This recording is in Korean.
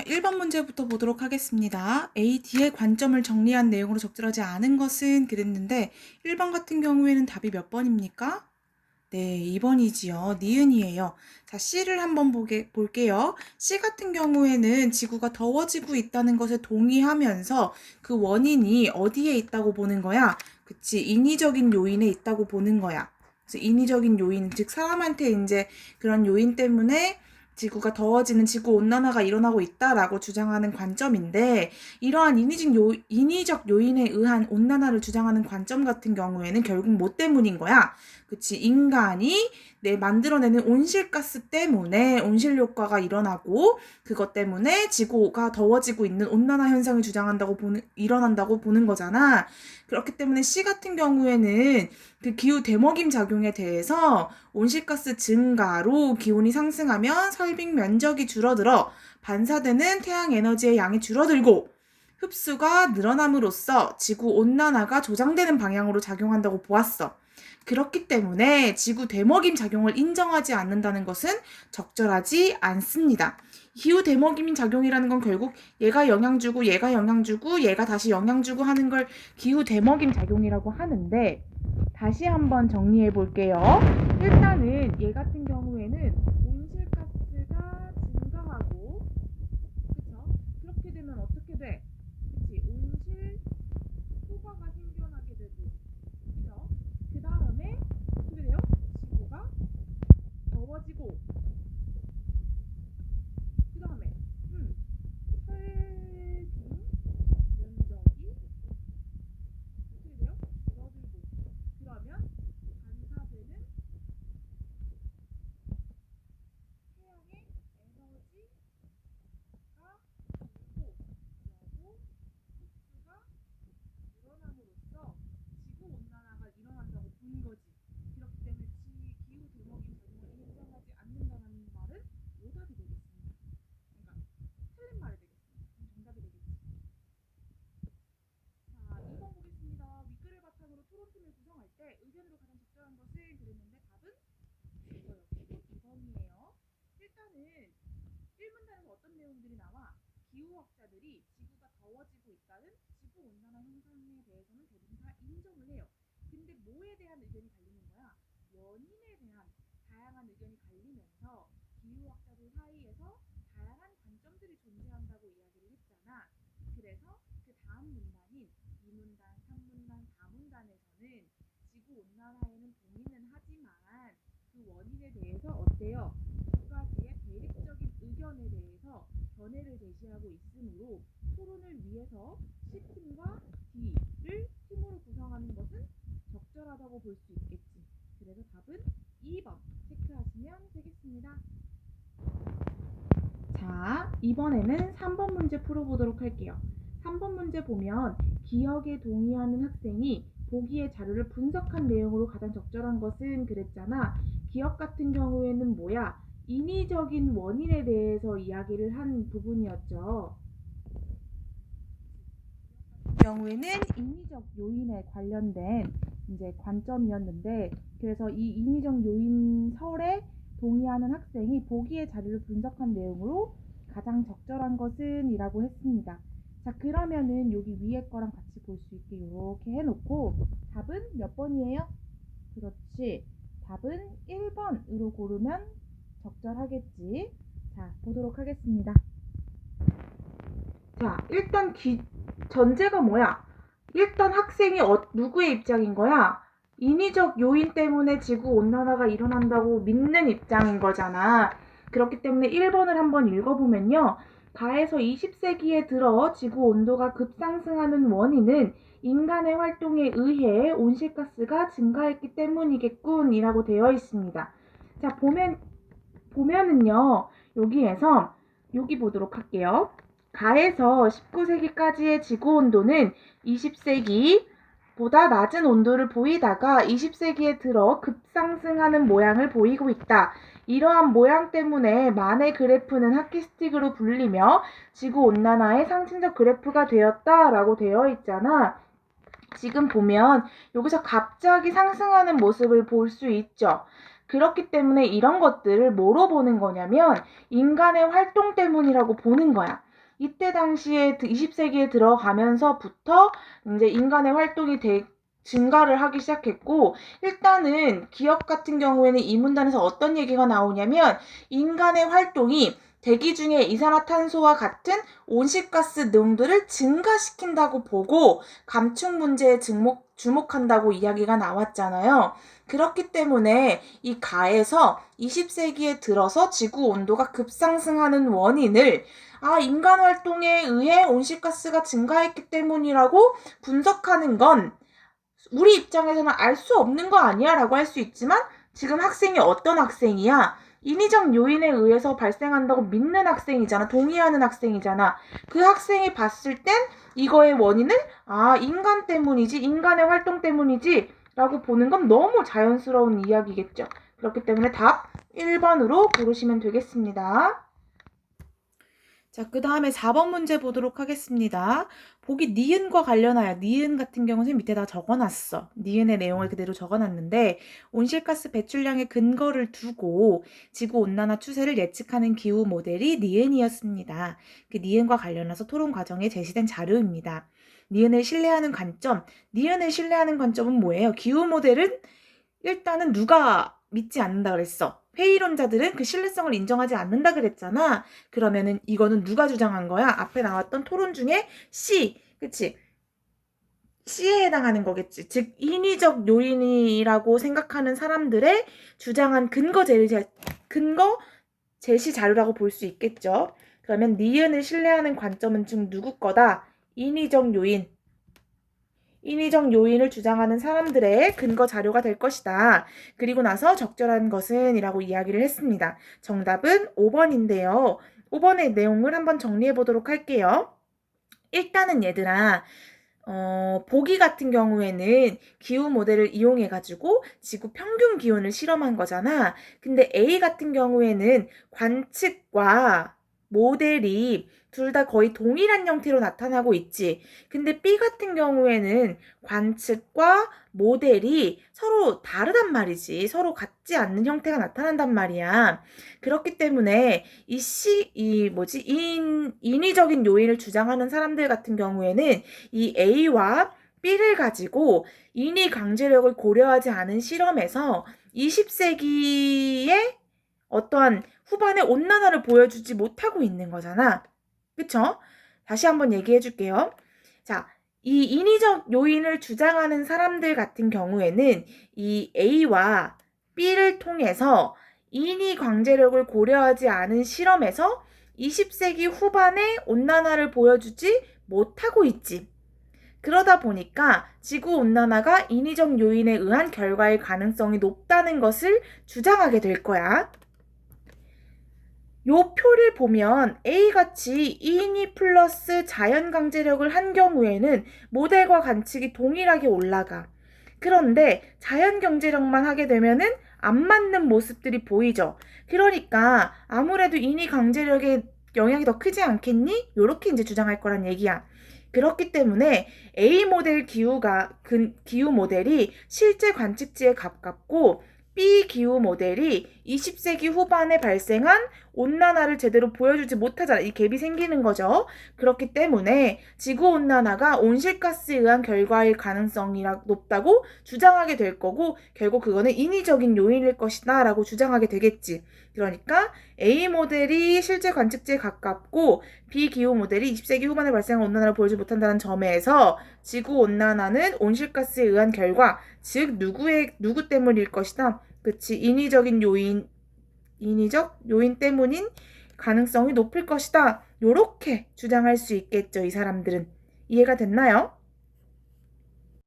1번 문제부터 보도록 하겠습니다. A, D의 관점을 정리한 내용으로 적절하지 않은 것은 그랬는데 1번 같은 경우에는 답이 몇 번입니까? 네, 2번이지요. 니은이에요. 자, C를 한번 볼게요. C 같은 경우에는 지구가 더워지고 있다는 것에 동의하면서 그 원인이 어디에 있다고 보는 거야? 그치, 인위적인 요인에 있다고 보는 거야. 그래서 인위적인 요인, 즉 사람한테 이제 그런 요인 때문에 지구가 더워지는 지구온난화가 일어나고 있다라고 주장하는 관점인데, 이러한 인위적 요인에 의한 온난화를 주장하는 관점 같은 경우에는 결국 뭐 때문인 거야? 그치, 인간이 만들어내는 온실가스 때문에 온실효과가 일어나고, 그것 때문에 지구가 더워지고 있는 온난화 현상을 일어난다고 보는 거잖아. 그렇기 때문에 C 같은 경우에는 그 기후 대먹임 작용에 대해서 온실가스 증가로 기온이 상승하면 설빙 면적이 줄어들어 반사되는 태양 에너지의 양이 줄어들고 흡수가 늘어남으로써 지구 온난화가 조장되는 방향으로 작용한다고 보았어. 그렇기 때문에 지구 대먹임 작용을 인정하지 않는다는 것은 적절하지 않습니다. 기후 대먹임 작용이라는 건 결국 얘가 영향 주고 얘가 영향 주고 얘가 다시 영향 주고 하는 걸 기후 대먹임 작용이라고 하는데, 다시 한번 정리해 볼게요. 일단은 얘 같은 경우에는 온실가스가 증가하고, 그쵸? 그렇게 되면 어떻게 돼? 그치? 온실 효과가 생겨나게 되고, 그죠? 그 다음에 어떻게 돼요? 지구가 더워지고, 그 다음에 설빙 면적이 어떻게 돼요? 줄어들고, 그러면 반사되는 태양의 에너지가 줄고, 그러고 흡수가 늘어남으로써 지구 온난화가 일어난다고 보는 거지. 그렇기 때문에 기후 대먹임 작용을 인정하지 않는다는 말은 오답이 되겠습니다. 그러니까 틀린 말이 되겠습니다. 정답이 되겠지. 자, 2번 보겠습니다. 윗글을 바탕으로 토론팀을 구성할 때 의견으로 가장 적절한 것을 그랬는데 답은 이거였고 2번이에요. 일단은 1문단에서 어떤 내용들이 나와? 기후학자들이 지구가 더워지고 있다는 지구온난화 현상에 대해서는 대부분 다 인정을 해요. 근데 뭐에 대한 의견이 갈리는 거야? 원인에 대한 다양한 의견이 갈리면서 기후학자들 사이에서 다양한 관점들이 존재한다고 이야기를 했잖아. 그래서 그 다음 문단인 2문단, 3문단, 4문단에서는 지구온난화에는 동의는 하지만 그 원인에 대해서 어때요? 두 가지의 대립적인 의견에 대해서 견해를 제시하고 있으므로 토론을 위해서 C팀과 D를 팀으로 구성하는 것은 적절하다고 볼 수 있겠지. 그래서 답은 2번 체크하시면 되겠습니다. 자, 이번에는 3번 문제 풀어보도록 할게요. 3번 문제 보면 기억에 동의하는 학생이 보기의 자료를 분석한 내용으로 가장 적절한 것은 그랬잖아. 기억 같은 경우에는 뭐야? 인위적인 원인에 대해서 이야기를 한 부분이었죠. 경우에는 인위적 요인에 관련된 이제 관점이었는데, 그래서 이 인위적 요인설에 동의하는 학생이 보기의 자료를 분석한 내용으로 가장 적절한 것은 이라고 했습니다. 자, 그러면은 여기 위에 거랑 같이 볼 수 있게 이렇게 해놓고 답은 몇 번이에요? 그렇지. 답은 1번으로 고르면 적절하겠지. 자, 보도록 하겠습니다. 자, 일단 전제가 뭐야? 일단 학생이 누구의 입장인 거야? 인위적 요인 때문에 지구 온난화가 일어난다고 믿는 입장인 거잖아. 그렇기 때문에 1번을 한번 읽어보면요. 가에서 20세기에 들어 지구 온도가 급상승하는 원인은 인간의 활동에 의해 온실가스가 증가했기 때문이겠군 이라고 되어 있습니다. 자, 보면은요. 여기에서 여기 보도록 할게요. 가에서 19세기까지의 지구 온도는 20세기보다 낮은 온도를 보이다가 20세기에 들어 급상승하는 모양을 보이고 있다. 이러한 모양 때문에 만의 그래프는 하키스틱으로 불리며 지구온난화의 상층적 그래프가 되었다라고 되어 있잖아. 지금 보면 여기서 갑자기 상승하는 모습을 볼 수 있죠. 그렇기 때문에 이런 것들을 뭐로 보는 거냐면 인간의 활동 때문이라고 보는 거야. 이때 당시에 20세기에 들어가면서부터 이제 인간의 활동이 증가를 하기 시작했고, 일단은 기업 같은 경우에는 이 문단에서 어떤 얘기가 나오냐면 인간의 활동이 대기 중에 이산화탄소와 같은 온실가스 농도를 증가시킨다고 보고 감축 문제에 주목한다고 이야기가 나왔잖아요. 그렇기 때문에 이 가에서 20세기에 들어서 지구 온도가 급상승하는 원인을 인간 활동에 의해 온실가스가 증가했기 때문이라고 분석하는 건 우리 입장에서는 알 수 없는 거 아니야 라고 할 수 있지만, 지금 학생이 어떤 학생이야? 인위적 요인에 의해서 발생한다고 믿는 학생이잖아. 동의하는 학생이잖아. 그 학생이 봤을 땐 이거의 원인은 인간 때문이지, 인간의 활동 때문이지 라고 보는 건 너무 자연스러운 이야기겠죠. 그렇기 때문에 답 1번으로 고르시면 되겠습니다. 자, 그 다음에 4번 문제 보도록 하겠습니다. 보기 니은과 관련하여, 니은 같은 경우는 밑에다 적어놨어. 니은의 내용을 그대로 적어놨는데, 온실가스 배출량의 근거를 두고 지구온난화 추세를 예측하는 기후 모델이 니은이었습니다. 그 니은과 관련해서 토론 과정에 제시된 자료입니다. 니은을 신뢰하는 관점, 니은을 신뢰하는 관점은 뭐예요? 기후 모델은 일단은 누가 믿지 않는다 그랬어? 회의론자들은 그 신뢰성을 인정하지 않는다 그랬잖아. 그러면은 이거는 누가 주장한 거야? 앞에 나왔던 토론 중에 C, 그치? C에 해당하는 거겠지. 즉 인위적 요인이라고 생각하는 사람들의 주장한 근거 제시 자료라고 볼 수 있겠죠. 그러면 니은을 신뢰하는 관점은 즉 누구 거다? 인위적 요인을 주장하는 사람들의 근거 자료가 될 것이다. 그리고 나서 적절한 것은 이라고 이야기를 했습니다. 정답은 5번인데요. 5번의 내용을 한번 정리해 보도록 할게요. 일단은 얘들아, 보기 같은 경우에는 기후 모델을 이용해가지고 지구 평균 기온을 실험한 거잖아. 근데 A 같은 경우에는 관측과 모델이 둘 다 거의 동일한 형태로 나타나고 있지. 근데 B 같은 경우에는 관측과 모델이 서로 다르단 말이지. 서로 같지 않는 형태가 나타난단 말이야. 그렇기 때문에 인위적인 요인을 주장하는 사람들 같은 경우에는 이 A와 B를 가지고 인위 강제력을 고려하지 않은 실험에서 20세기에 어떠한 후반의 온난화를 보여주지 못하고 있는 거잖아. 그쵸? 다시 한번 얘기해 줄게요. 자, 이 인위적 요인을 주장하는 사람들 같은 경우에는 이 A와 B를 통해서 인위 강제력을 고려하지 않은 실험에서 20세기 후반의 온난화를 보여주지 못하고 있지. 그러다 보니까 지구온난화가 인위적 요인에 의한 결과일 가능성이 높다는 것을 주장하게 될 거야. 요 표를 보면 A같이 인위 플러스 자연 강제력을 한 경우에는 모델과 관측이 동일하게 올라가. 그런데 자연 경제력만 하게 되면은 안 맞는 모습들이 보이죠. 그러니까 아무래도 인위 강제력의 영향이 더 크지 않겠니? 요렇게 이제 주장할 거란 얘기야. 그렇기 때문에 A 모델 기후 모델이 실제 관측지에 가깝고 B 기후 모델이 20세기 후반에 발생한 온난화를 제대로 보여주지 못하잖아. 이 갭이 생기는 거죠. 그렇기 때문에 지구온난화가 온실가스에 의한 결과일 가능성이 높다고 주장하게 될 거고, 결국 그거는 인위적인 요인일 것이다 라고 주장하게 되겠지. 그러니까 A 모델이 실제 관측지에 가깝고 B 기후 모델이 20세기 후반에 발생한 온난화를 보여주지 못한다는 점에서 지구온난화는 온실가스에 의한 결과, 즉 누구 때문일 것이다. 그치, 인위적 요인 때문인 가능성이 높을 것이다. 요렇게 주장할 수 있겠죠, 이 사람들은. 이해가 됐나요?